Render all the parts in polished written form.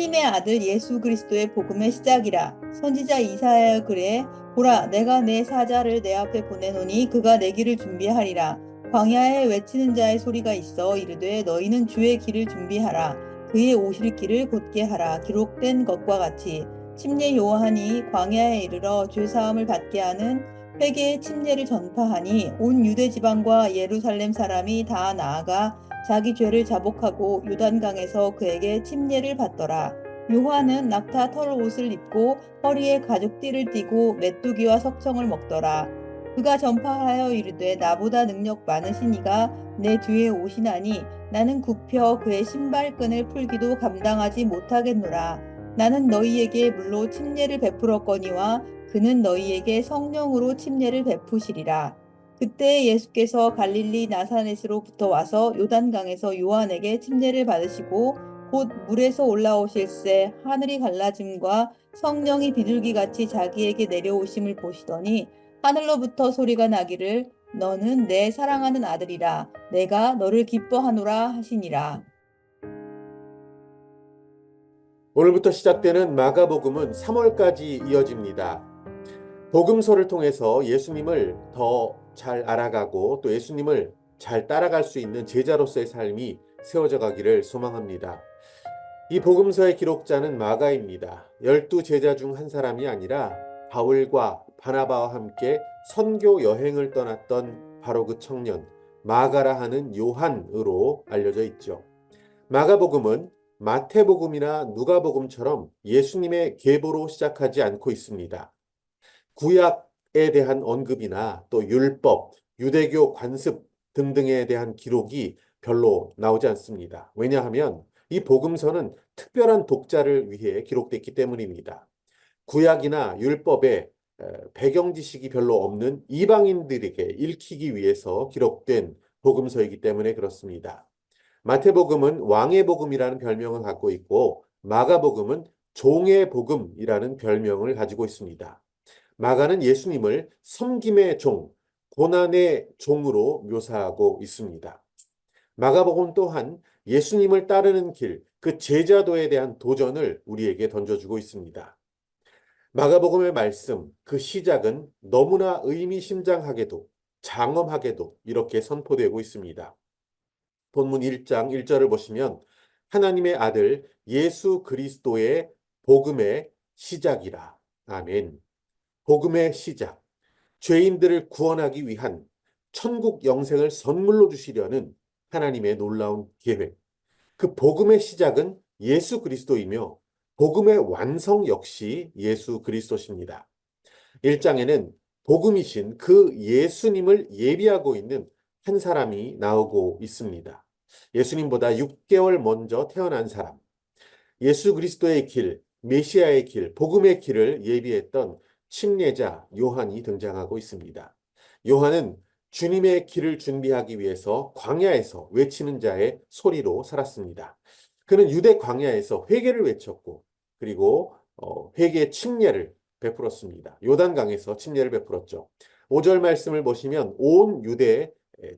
하나님의 아들 예수 그리스도의 복음의 시작이라. 선지자 이사야의 글에 보라 내가 내 사자를 내 앞에 보내노니 그가 내 길을 준비하리라. 광야에 외치는 자의 소리가 있어 이르되 너희는 주의 길을 준비하라. 그의 오실 길을 곧게 하라. 기록된 것과 같이 침례 요한이 광야에 이르러 죄 사함을 받게 하는 회개의 침례를 전파하니 온 유대 지방과 예루살렘 사람이 다 나아가 자기 죄를 자복하고 요단강에서 그에게 침례를 받더라. 요한은 낙타 털 옷을 입고 허리에 가죽띠를 띠고 메뚜기와 석청을 먹더라. 그가 전파하여 이르되 나보다 능력 많으신 이가 내 뒤에 오시나니 나는 굽혀 그의 신발끈을 풀기도 감당하지 못하겠노라. 나는 너희에게 물로 침례를 베풀었거니와 그는 너희에게 성령으로 침례를 베푸시리라. 그때 예수께서 갈릴리 나사렛으로부터 와서 요단강에서 요한에게 침례를 받으시고 곧 물에서 올라오실새 하늘이 갈라짐과 성령이 비둘기같이 자기에게 내려오심을 보시더니 하늘로부터 소리가 나기를 너는 내 사랑하는 아들이라 내가 너를 기뻐하노라 하시니라. 오늘부터 시작되는 마가복음은 3월까지 이어집니다. 복음서를 통해서 예수님을 더 잘 알아가고 또 예수님을 잘 따라갈 수 있는 제자로서의 삶이 세워져 가기를 소망합니다. 이 복음서의 기록자는 마가입니다. 12제자 중 한 사람이 아니라 바울과 바나바와 함께 선교 여행을 떠났던 바로 그 청년 마가라 하는 요한으로 알려져 있죠. 마가복음은 마태복음이나 누가복음처럼 예수님의 계보로 시작하지 않고 있습니다. 구약에 대한 언급이나 또 율법, 유대교 관습 등등에 대한 기록이 별로 나오지 않습니다. 왜냐하면 이 복음서는 특별한 독자를 위해 기록됐기 때문입니다. 구약이나 율법에 배경 지식이 별로 없는 이방인들에게 읽히기 위해서 기록된 복음서이기 때문에 그렇습니다. 마태복음은 왕의 복음이라는 별명을 갖고 있고 마가복음은 종의 복음이라는 별명을 가지고 있습니다. 마가는 예수님을 섬김의 종, 고난의 종으로 묘사하고 있습니다. 마가복음 또한 예수님을 따르는 길, 그 제자도에 대한 도전을 우리에게 던져주고 있습니다. 마가복음의 말씀, 그 시작은 너무나 의미심장하게도 장엄하게도 이렇게 선포되고 있습니다. 본문 1장 1절을 보시면 하나님의 아들 예수 그리스도의 복음의 시작이라. 아멘. 복음의 시작. 죄인들을 구원하기 위한 천국 영생을 선물로 주시려는 하나님의 놀라운 계획. 그 복음의 시작은 예수 그리스도이며 복음의 완성 역시 예수 그리스도십니다. 1장에는 복음이신 그 예수님을 예비하고 있는 한 사람이 나오고 있습니다. 예수님보다 6개월 먼저 태어난 사람, 예수 그리스도의 길, 메시아의 길, 복음의 길을 예비했던 침례자 요한이 등장하고 있습니다. 요한은 주님의 길을 준비하기 위해서 광야에서 외치는 자의 소리로 살았습니다. 그는 유대 광야에서 회개를 외쳤고 그리고 회개의 침례를 베풀었습니다. 요단강에서 침례를 베풀었죠. 5절 말씀을 보시면 온 유대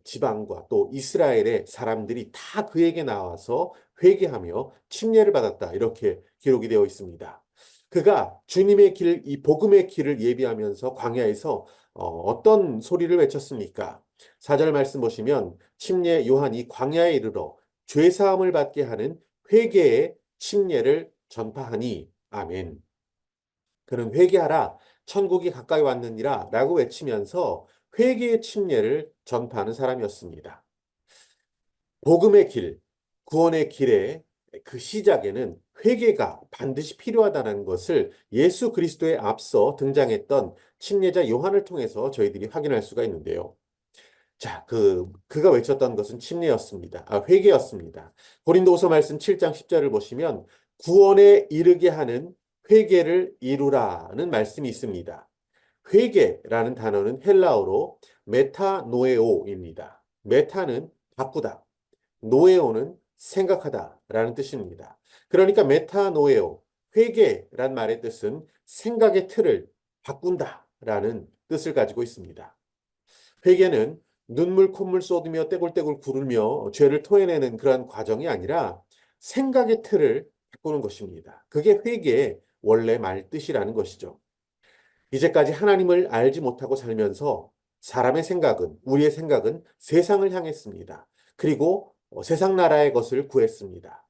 지방과 또 이스라엘의 사람들이 다 그에게 나와서 회개하며 침례를 받았다. 이렇게 기록이 되어 있습니다. 그가 주님의 길, 이 복음의 길을 예비하면서 광야에서 어떤 소리를 외쳤습니까? 4절 말씀 보시면 침례 요한이 광야에 이르러 죄 사함을 받게 하는 회개의 침례를 전파하니 아멘. 그는 회개하라 천국이 가까이 왔느니라 라고 외치면서 회개의 침례를 전파하는 사람이었습니다. 복음의 길, 구원의 길의 그 시작에는 회개가 반드시 필요하다는 것을 예수 그리스도에 앞서 등장했던 침례자 요한을 통해서 저희들이 확인할 수가 있는데요. 자, 그가 외쳤던 것은 침례였습니다. 회개였습니다. 고린도후서 말씀 7장 10절을 보시면 구원에 이르게 하는 회개를 이루라는 말씀이 있습니다. 회개라는 단어는 헬라어로 메타노에오입니다. 메타는 바꾸다. 노에오는 생각하다라는 뜻입니다. 그러니까 메타노에오, 회개란 말의 뜻은 생각의 틀을 바꾼다라는 뜻을 가지고 있습니다. 회개는 눈물 콧물 쏟으며 떼굴떼굴 구르며 죄를 토해내는 그러한 과정이 아니라 생각의 틀을 바꾸는 것입니다. 그게 회개의 원래 말 뜻이라는 것이죠. 이제까지 하나님을 알지 못하고 살면서 사람의 생각은, 우리의 생각은 세상을 향했습니다. 그리고 세상 나라의 것을 구했습니다.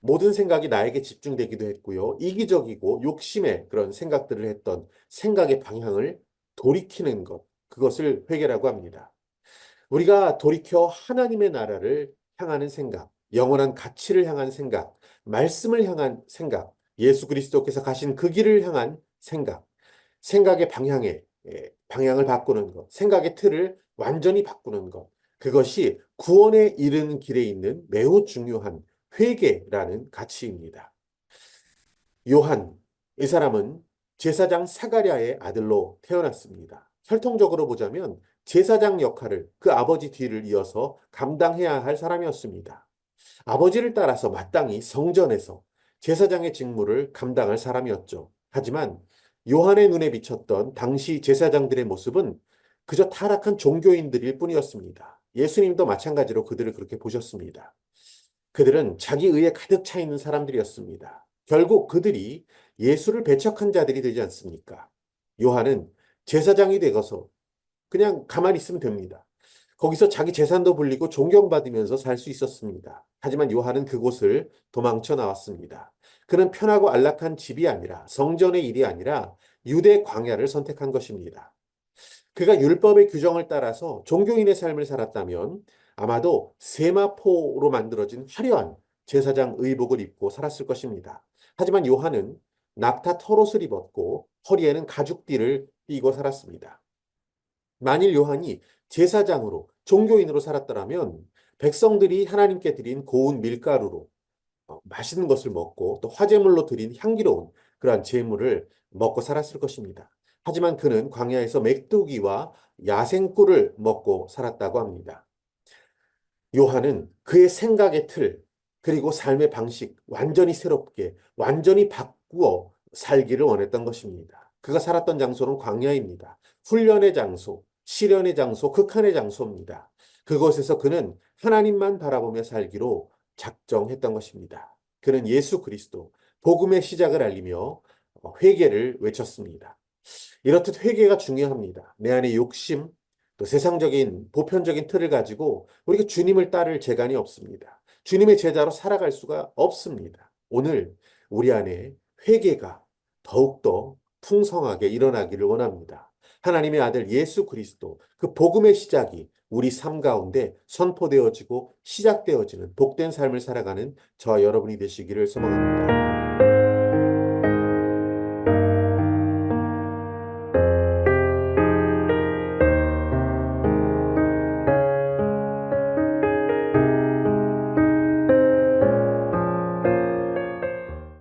모든 생각이 나에게 집중되기도 했고요. 이기적이고 욕심의 그런 생각들을 했던 생각의 방향을 돌이키는 것, 그것을 회개라고 합니다. 우리가 돌이켜 하나님의 나라를 향하는 생각, 영원한 가치를 향한 생각, 말씀을 향한 생각, 예수 그리스도께서 가신 그 길을 향한 생각, 생각의 방향을 바꾸는 것, 생각의 틀을 완전히 바꾸는 것, 그것이 구원에 이르는 길에 있는 매우 중요한 회개라는 가치입니다. 요한, 이 사람은 제사장 사가랴의 아들로 태어났습니다. 혈통적으로 보자면 제사장 역할을 그 아버지 뒤를 이어서 감당해야 할 사람이었습니다. 아버지를 따라서 마땅히 성전에서 제사장의 직무를 감당할 사람이었죠. 하지만 요한의 눈에 비쳤던 당시 제사장들의 모습은 그저 타락한 종교인들일 뿐이었습니다. 예수님도 마찬가지로 그들을 그렇게 보셨습니다. 그들은 자기 의에 가득 차 있는 사람들이었습니다. 결국 그들이 예수를 배척한 자들이 되지 않습니까? 요한은 제사장이 되어서 그냥 가만히 있으면 됩니다. 거기서 자기 재산도 불리고 존경받으면서 살 수 있었습니다. 하지만 요한은 그곳을 도망쳐 나왔습니다. 그는 편하고 안락한 집이 아니라 성전의 일이 아니라 유대 광야를 선택한 것입니다. 그가 율법의 규정을 따라서 종교인의 삶을 살았다면 아마도 세마포로 만들어진 화려한 제사장 의복을 입고 살았을 것입니다. 하지만 요한은 낙타 털옷을 입었고 허리에는 가죽띠를 띠고 살았습니다. 만일 요한이 제사장으로 종교인으로 살았더라면 백성들이 하나님께 드린 고운 밀가루로 맛있는 것을 먹고 또 화제물로 드린 향기로운 그러한 제물을 먹고 살았을 것입니다. 하지만 그는 광야에서 메뚜기와 야생꿀을 먹고 살았다고 합니다. 요한은 그의 생각의 틀, 그리고 삶의 방식, 완전히 새롭게, 완전히 바꾸어 살기를 원했던 것입니다. 그가 살았던 장소는 광야입니다. 훈련의 장소, 시련의 장소, 극한의 장소입니다. 그곳에서 그는 하나님만 바라보며 살기로 작정했던 것입니다. 그는 예수 그리스도, 복음의 시작을 알리며 회개를 외쳤습니다. 이렇듯 회개가 중요합니다. 내 안에 욕심, 또 세상적인 보편적인 틀을 가지고 우리가 주님을 따를 재간이 없습니다. 주님의 제자로 살아갈 수가 없습니다. 오늘 우리 안에 회개가 더욱더 풍성하게 일어나기를 원합니다. 하나님의 아들 예수 그리스도 그 복음의 시작이 우리 삶 가운데 선포되어지고 시작되어지는 복된 삶을 살아가는 저와 여러분이 되시기를 소망합니다.